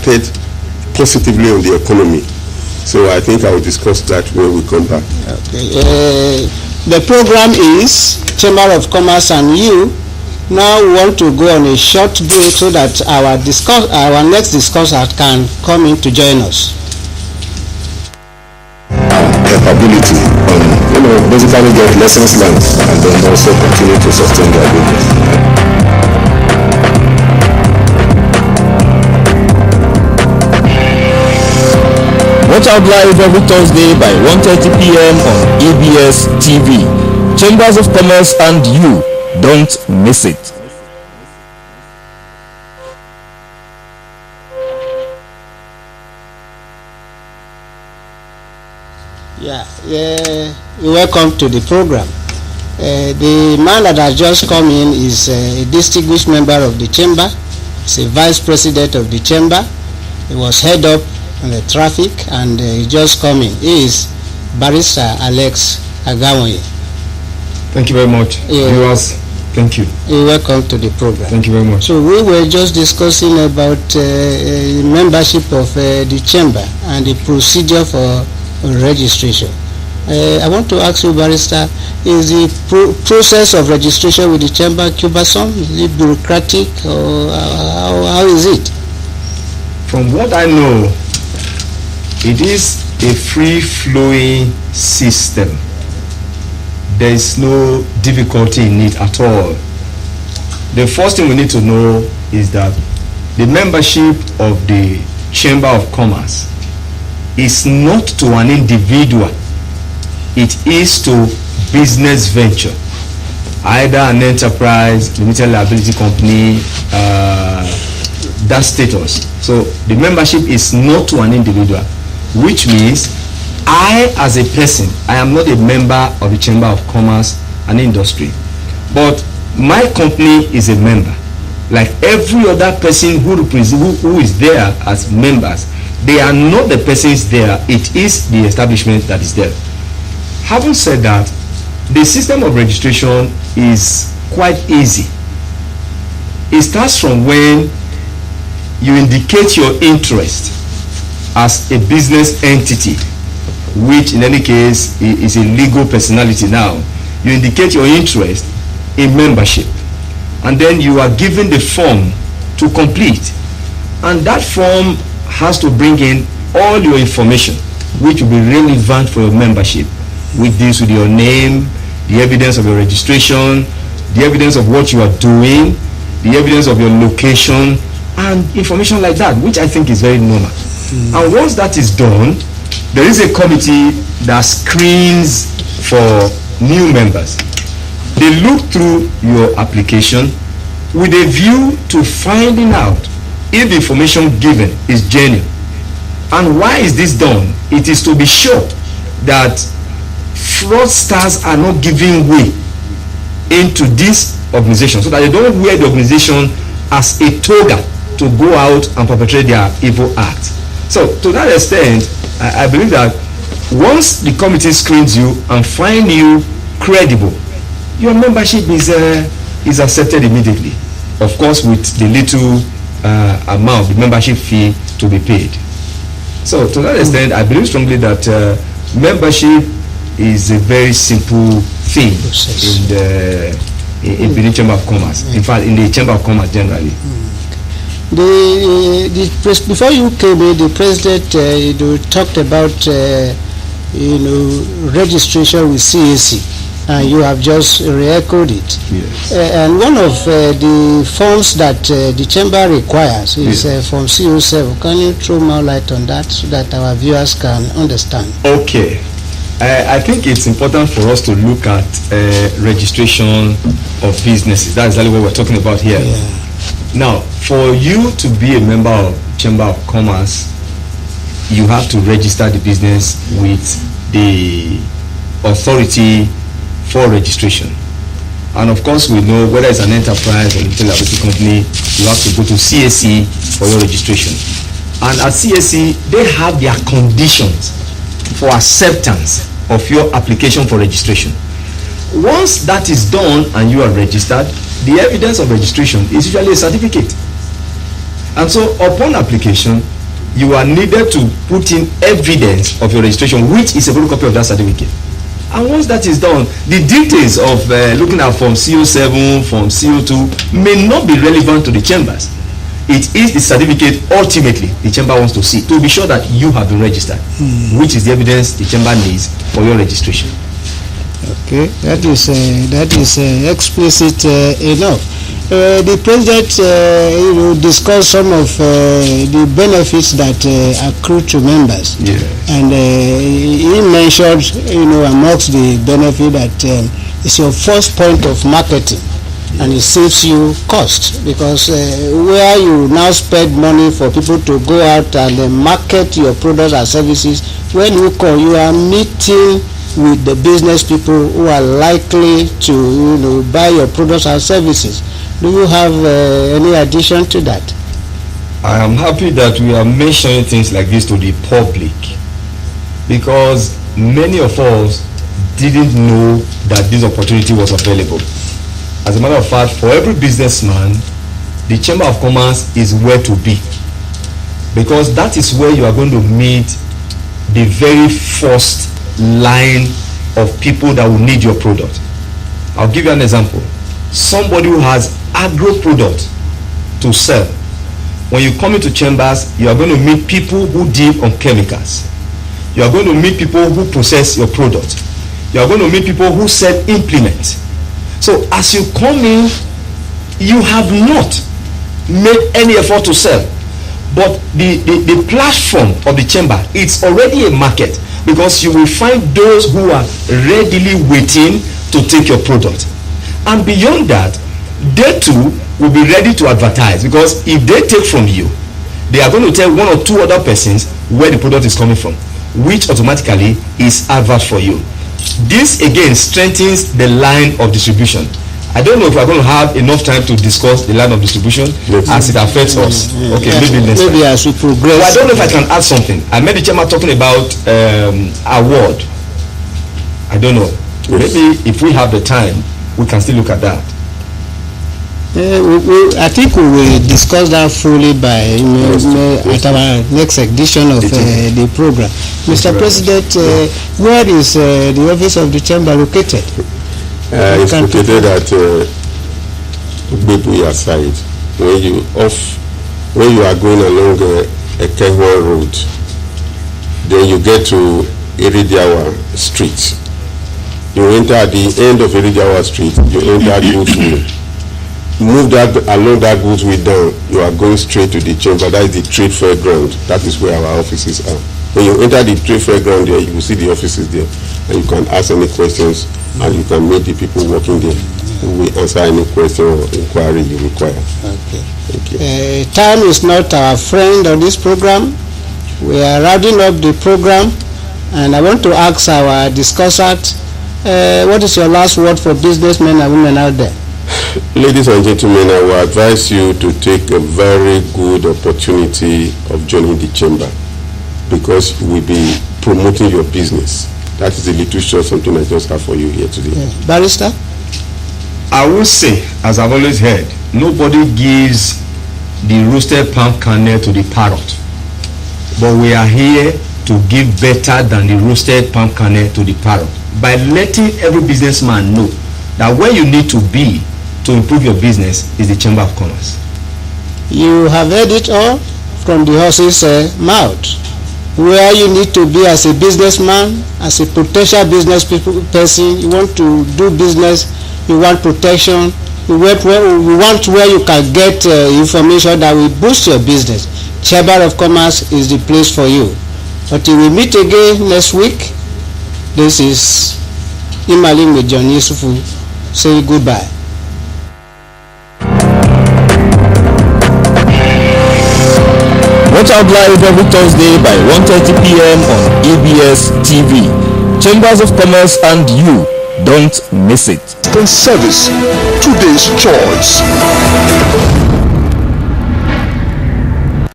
impacted positively on the economy. So I think I will discuss that when we come back. Okay. The program is Chamber of Commerce and you now want to go on a short break so that our next discusser can come in to join us. Capability basically get lessons learned and then also continue to sustain their business. Watch out live every Thursday by 1:30 p.m. on EBS TV. Chambers of Commerce and you. Don't miss it. Welcome to the program. The man that has just come in is a distinguished member of the chamber. He's a vice president of the chamber. He was head up on the traffic and he just come in. He is Barrister Alex Agawoye. Thank you very much. Viewers, thank you. Welcome to the program. Thank you very much. So we were just discussing about membership of the chamber and the procedure for registration. I want to ask you, Barrister, is the process of registration with the chamber cumbersome? Is it bureaucratic, or how is it? From what I know, it is a free-flowing system. There is no difficulty in it at all. The first thing we need to know is that the membership of the Chamber of Commerce is not to an individual. It is to business venture, either an enterprise, limited liability company, that status. So the membership is not to an individual, which means I, as a person, I am not a member of the Chamber of Commerce and Industry, but my company is a member. Like every other person who is there as members, they are not the persons there, it is the establishment that is there. Having said that, the system of registration is quite easy. It starts from when you indicate your interest as a business entity, which in any case is a legal personality now. You indicate your interest in membership, and then you are given the form to complete, and that form has to bring in all your information which will be relevant for your membership, which deals with your name, the evidence of your registration, the evidence of what you are doing, the evidence of your location, and information like that, which I think is very normal. And once that is done, there is a committee that screens for new members. They look through your application with a view to finding out if the information given is genuine. And why is this done? It is to be sure that fraudsters are not giving way into this organization, so that they don't wear the organization as a toga to go out and perpetrate their evil act. So to that extent, I believe that once the committee screens you and find you credible, your membership is accepted immediately, of course with the little amount, the membership fee to be paid. So to that extent, I believe strongly that membership is a very simple thing in the Chamber of Commerce. In fact, in the Chamber of Commerce generally. Before you came in, the president talked about registration with CAC, and you have just re-echoed it. Yes. And one of the forms that the chamber requires is Form CO7. Can you throw more light on that so that our viewers can understand? Okay. I think it's important for us to look at registration of businesses. That's exactly what we're talking about here. Yeah. Now, for you to be a member of Chamber of Commerce, you have to register the business with the authority for registration. And of course, we know whether it's an enterprise or a limited liability company, you have to go to CAC for your registration. And at CAC, they have their conditions for acceptance of your application for registration. Once that is done and you are registered, the evidence of registration is usually a certificate. And so upon application, you are needed to put in evidence of your registration, which is a photocopy of that certificate. And once that is done, the details of looking at Form CO7, Form CO2 may not be relevant to the chambers. It is the certificate ultimately the chamber wants to see to be sure that you have been registered, which is the evidence the chamber needs for your registration. Okay, that is explicit enough. The president discussed some of the benefits that accrue to members. Yes. And he mentioned, amongst the benefit that it's your first point of marketing, and it saves you cost, because where you now spend money for people to go out and market your products and services, when you call, you are meeting with the business people who are likely to buy your products and services. Do you have any addition to that? I am happy that we are mentioning things like this to the public, because many of us didn't know that this opportunity was available. As a matter of fact, for every businessman, the Chamber of Commerce is where to be, because that is where you are going to meet the very first line of people that will need your product. I'll give you an example. Somebody who has agro product to sell, when you come into chambers, you are going to meet people who deal on chemicals. You are going to meet people who process your product. You are going to meet people who sell implements. So as you come in, you have not made any effort to sell, but the platform of the chamber, it's already a market, because you will find those who are readily waiting to take your product. And beyond that, they too will be ready to advertise, because if they take from you, they are going to tell one or two other persons where the product is coming from, which automatically is advert for you. This again strengthens the line of distribution. I don't know if we're going to have enough time to discuss the line of distribution as it affects us. Okay, maybe as we progress. Well, I don't know if I can add something. I made the chairman talking about award. I don't know. Yes. Maybe if we have the time, we can still look at that. I think we will discuss that fully by at our next edition of the program. Mr. President, where is the office of the chamber located? It's located at Bebuya side. When you are going along Ekehua Road, then you get to Iridiawa Street. You enter at the end of Iridiawa Street, you enter Goodsway. Move that along that Goodsway down, you are going straight to the chamber. That is the trade fair ground. That is where our offices are. When you enter the trade fair ground there, you will see the offices there, and you can ask any questions, and you can meet the people working there who will answer any question or inquiry you require. Okay. Thank you. Time is not our friend on this program. We are rounding up the program, and I want to ask our discussant, what is your last word for businessmen and women out there? Ladies and gentlemen, I will advise you to take a very good opportunity of joining the chamber, because you will be promoting your business. That is a little short something I just have for you here today. Barrister? I will say, as I've always heard, nobody gives the roasted palm kernel to the parrot, but we are here to give better than the roasted palm kernel to the parrot, by letting every businessman know that where you need to be to improve your business is the Chamber of Commerce. You have heard it all from the horse's mouth. Where you need to be as a businessman, as a potential business person, you want to do business, you want protection, you want where you can get information that will boost your business. Chamber of Commerce is the place for you. Until we meet again next week, this is Imalim with John Yusufu. Say goodbye. Watch out live every Thursday by 1:30 p.m. on EBS TV. Chambers of Commerce and you, don't miss it. Service, today's choice.